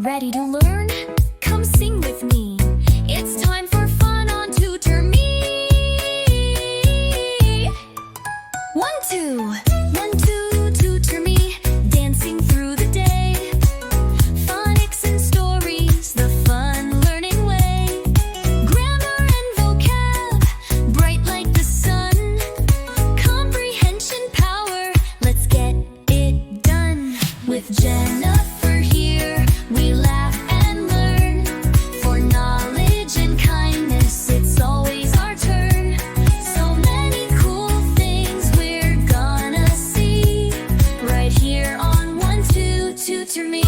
Ready to learn? Come sing with me. It's time for fun on TutorMe. 1, 2, 1, 2, TutorMe. Dancing through the day. Phonics and stories, the fun learning way. Grammar and vocab, bright like the sun. Comprehension power, let's get it done. With Jennifer here, we laugh and learn. For knowledge and kindness, it's always our turn. So many cool things we're gonna see right here on 1, 2, TutorMe.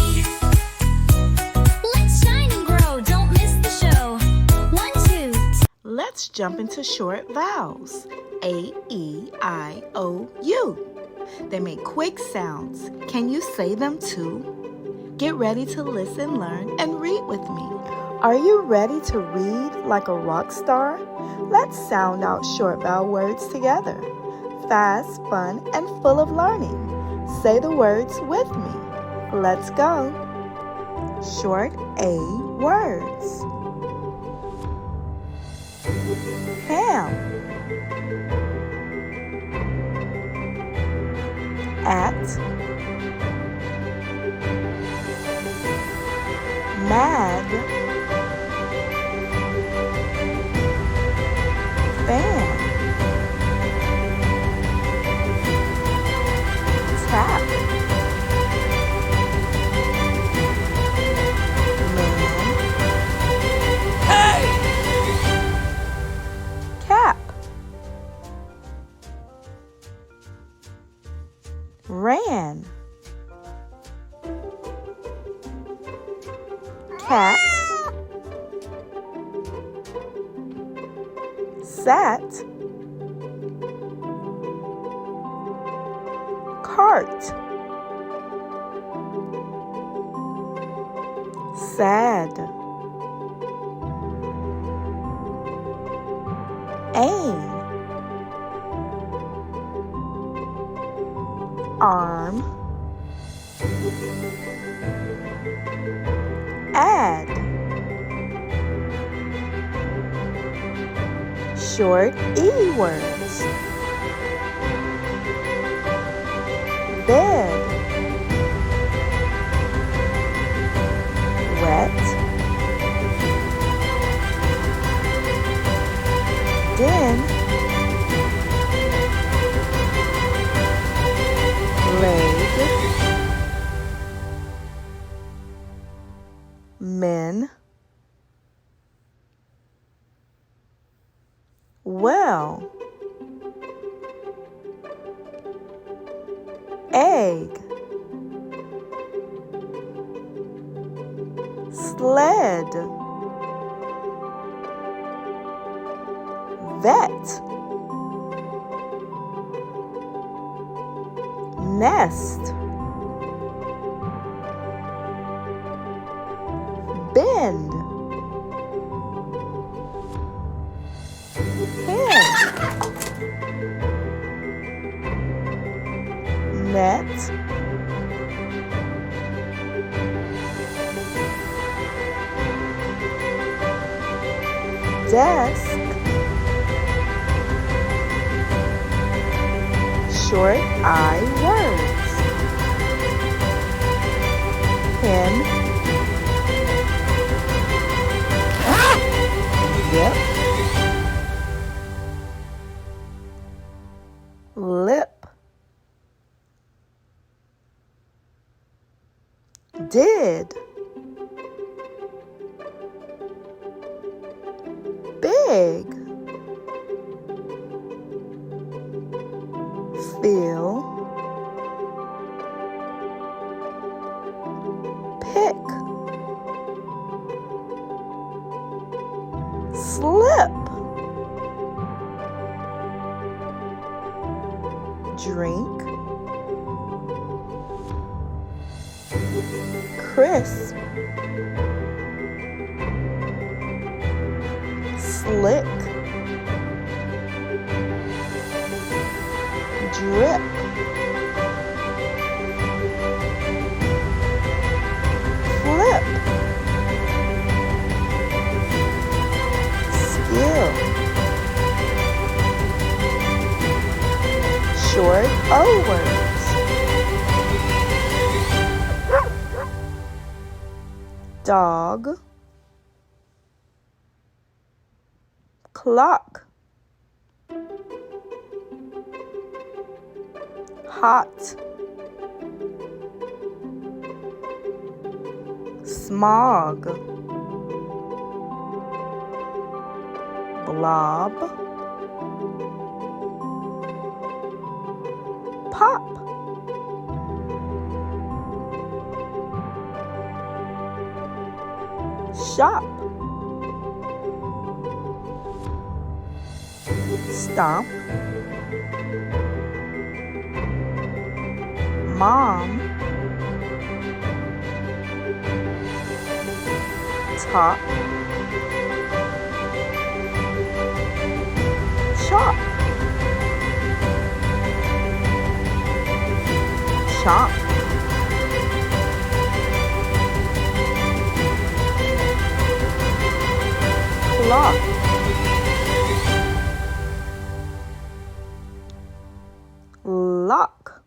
Let's shine and grow, don't miss the show. 1, 2. Let's jump into short vowels. A, E, I, O, U. They make quick sounds. Can you say them too? Get ready to listen, learn, and read with me. Are you ready to read like a rock star? Let's sound out short vowel words together. Fast, fun, and full of learning. Say the words with me. Let's go. Short A words. Ham. At. Mad. Fan. Tap. Man. Hey! Cap. Ran. Cat. Sat. Cart. Sad. Aim. Arm. Add. Short E words. Bed. Wet. Den. Leg. Men. Well. Egg. Sled. Vet. Nest. Bend. Hen. Net. Desk. Short I words. Pin. Zip. Lip. Did. Big. Feel. Pick. Slip. Drink. Crisp. Slick. Drip. Flip. dog, clock, hot, smog, blob, pop, shop, stomp, mom, top, chop, chop, clock, lock,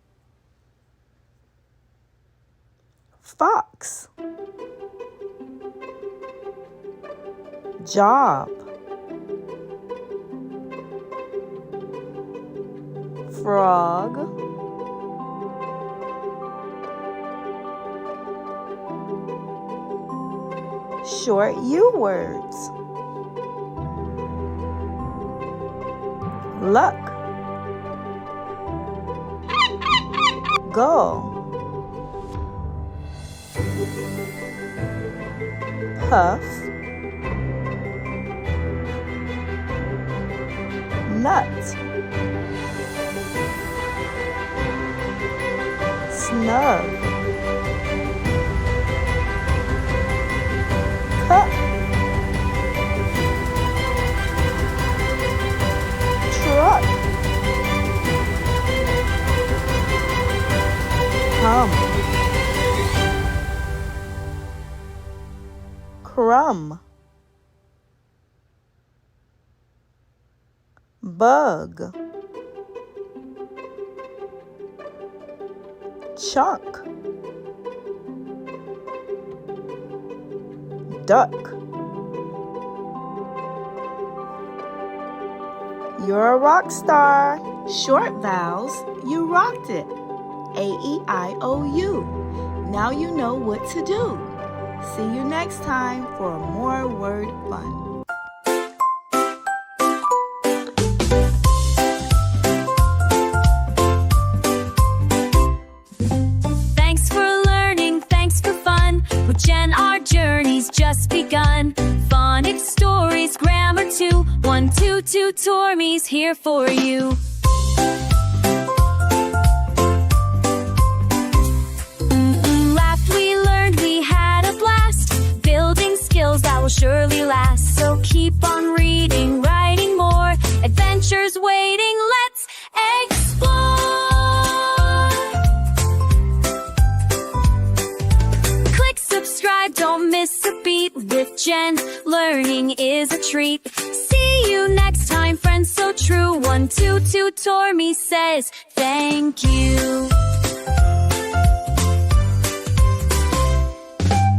fox, job, frog, short U words, luck, go, puff, nut, snug, cup, truck, hum, crumb, bug, chunk, duck. You're a rock star. Short vowels, you rocked it. A-E-I-O-U. Now you know what to do. See you next time for more word fun. Thanks for learning, thanks for fun. With Jen, our journey's just begun. Phonics, stories, grammar too. 1, 2, TutorMe's here for you. Laughed, we learned, we had a blast. Building skills that will surely last. So keep on reading, writing more. Adventures waiting, let's explore. Click subscribe, don't miss a beat. With Jen, learning is a treat. See you next time, friends so true. 1, 2, TutorMe says thank you.